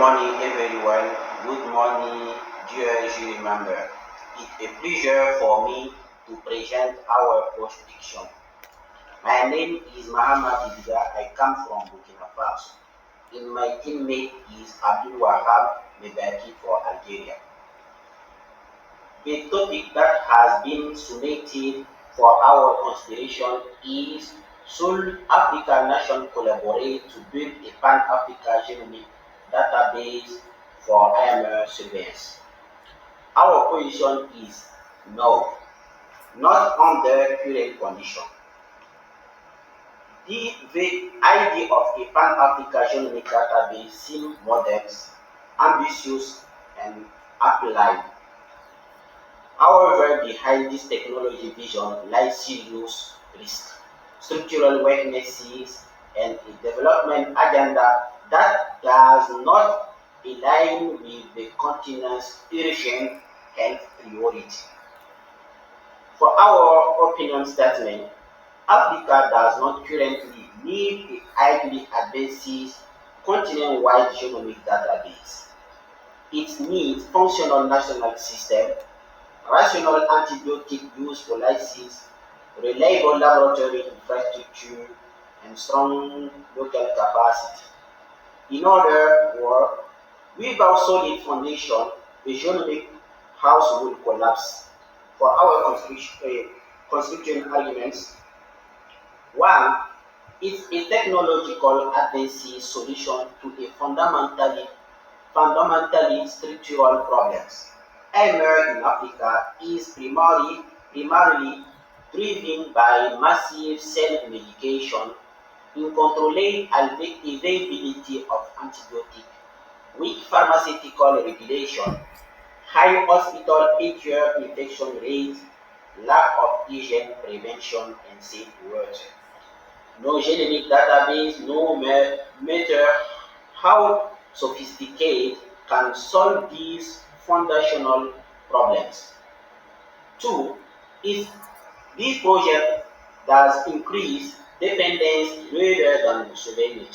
morning, everyone. Good morning, dear jury member. It's a pleasure for me to present our jurisdiction. My name is Muhammad Ibiga. I come from Burkina Faso. And my teammate is Abdul Wahab Mebaki for Algeria. The topic that has been selected for our consideration is: should African nations collaborate to build a pan-African genomic database for AMR surveillance? Our position is no, not under current conditions. The idea of a pan-African genomic database seems modest, ambitious, and appealing. However, behind this technology vision lies serious risks, structural weaknesses, and a development agenda that does not align with the continent's urgent health priority. For our opinion statement, Africa does not currently need a highly advanced continent-wide genomic database. It needs functional national system, rational antibiotic use policies, reliable laboratory infrastructure, and strong local capacity. In other words, without solid foundation, the genomic house will collapse. For our constitution arguments, one, it's a technological advanced solution to a fundamentally structural problems. AMR in Africa is primarily driven by massive self-medication, uncontrolled availability of antibiotics, weak pharmaceutical regulation, high hospital acute infection rates, lack of hygiene prevention, and safe water. No genetic database, no matter how sophisticated, can solve these foundational problems. Two, if this project does increase dependence rather than sovereignty.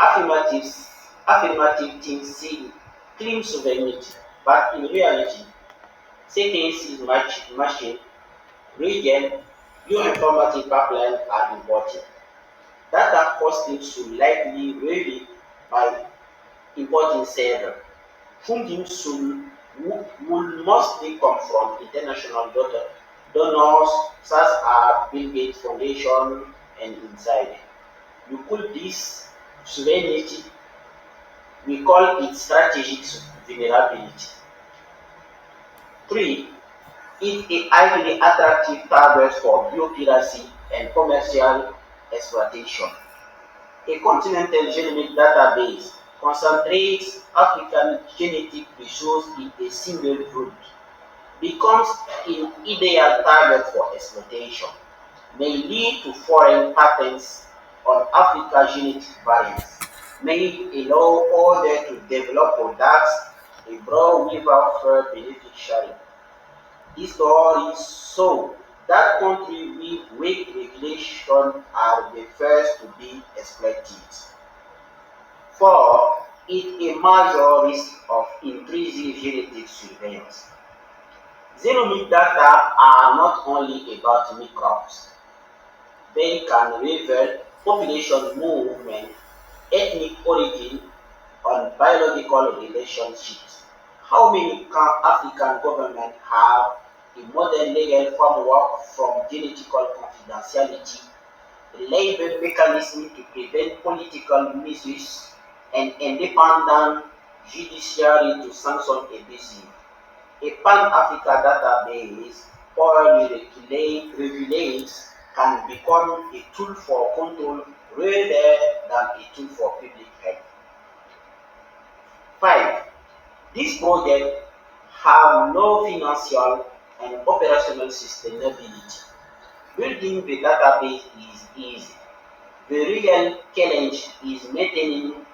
Affirmative, affirmative things claim sovereignty, but in reality, sequences machine, region, new informative pipelines are important. Data costing should likely vary by importing server. Funding will mostly come from international donors such as Bill Gates Foundation and inside. We call this sovereignty, we call it strategic vulnerability. Three, it's a highly attractive target for biopiracy and commercial exploitation. A continental genomic database concentrates African genetic resources in a single root, becomes an ideal target for exploitation, may lead to foreign patents on African genetic variants, may allow others to develop products abroad without fair benefit sharing. This law is so that countries with weak regulation are the first to be exploited. Four, it a major risk of increasing genetic surveillance. Genomic data are not only about microbes. They can reveal population movement, ethnic origin, and biological relationships. How many African governments have a modern legal framework from genetical confidentiality, labor mechanism to prevent political misuse, and independent judiciary to sanction abuses? A pan-African database properly regulates can become a tool for control rather than a tool for public health. 5. This project have no financial and operational sustainability. Building the database is easy. The real challenge is maintaining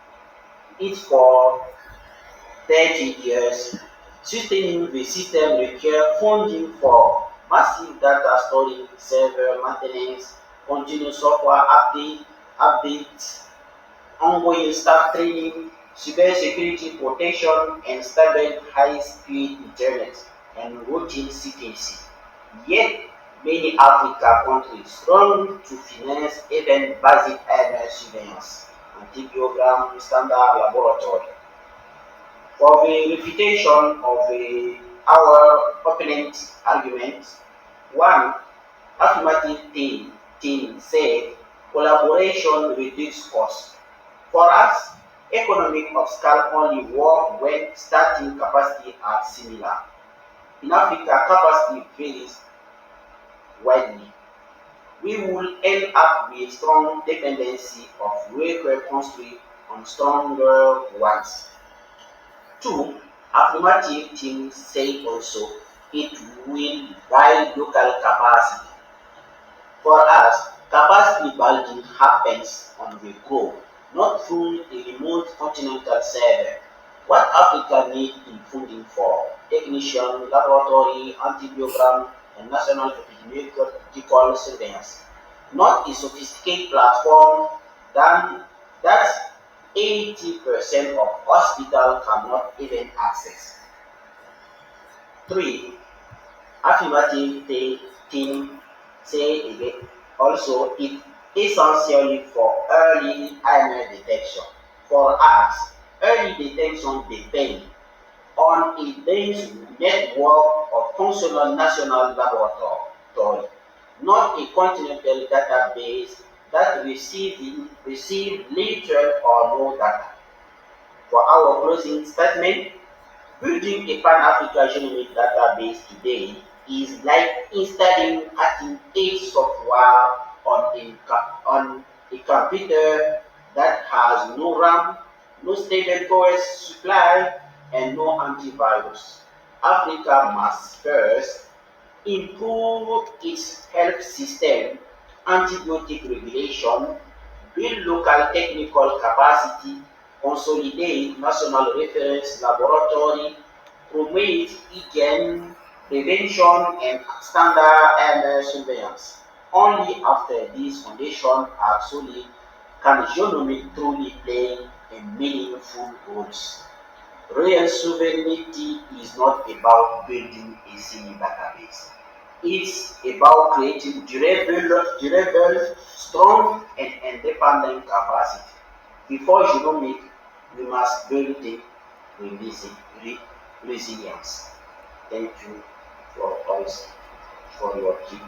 it for 30 years. Sustaining the system requires funding for massive data storage, server maintenance, continuous software updates, ongoing staff training, cybersecurity protection, and stable high-speed internet and routine sequencing. Yet, many African countries struggle to finance even basic AMR surveillance, antibiogram standard laboratory. For the refutation of our opponent's argument, one affirmative team said collaboration reduces costs. For us, economic of scale only work when starting capacity are similar. In Africa, capacity varies widely. We will end up with strong dependency of weaker countries on stronger ones. Two, affirmative team say also it will buy local capacity. For us, capacity building happens on the go, not through a remote continental server. What Africa needs in funding for technician, laboratory, antibiogram, and national epidemiological surveillance, not a sophisticated platform that 80% of hospitals cannot even access. Three, affirmative team say again also it essentially for early AML detection. For us, early detection depends on a dense network of functional national laboratories, not a continental database that receive little or no data. For our closing statement, building a Pan-African genomic database today is like installing cutting-edge software on a computer that has no RAM, no stable OS supply, and no antivirus. Africa must first improve its health system, antibiotic regulation, build local technical capacity, consolidate national reference laboratory, promote e-gen prevention and standard AML surveillance. Only after these foundations are solid can genomic truly play a meaningful role. Real sovereignty is not about building a single database. It's about creating durable, strong, and independent capacity. Before genomic, we must build the resilience. Thank you for us for your keep.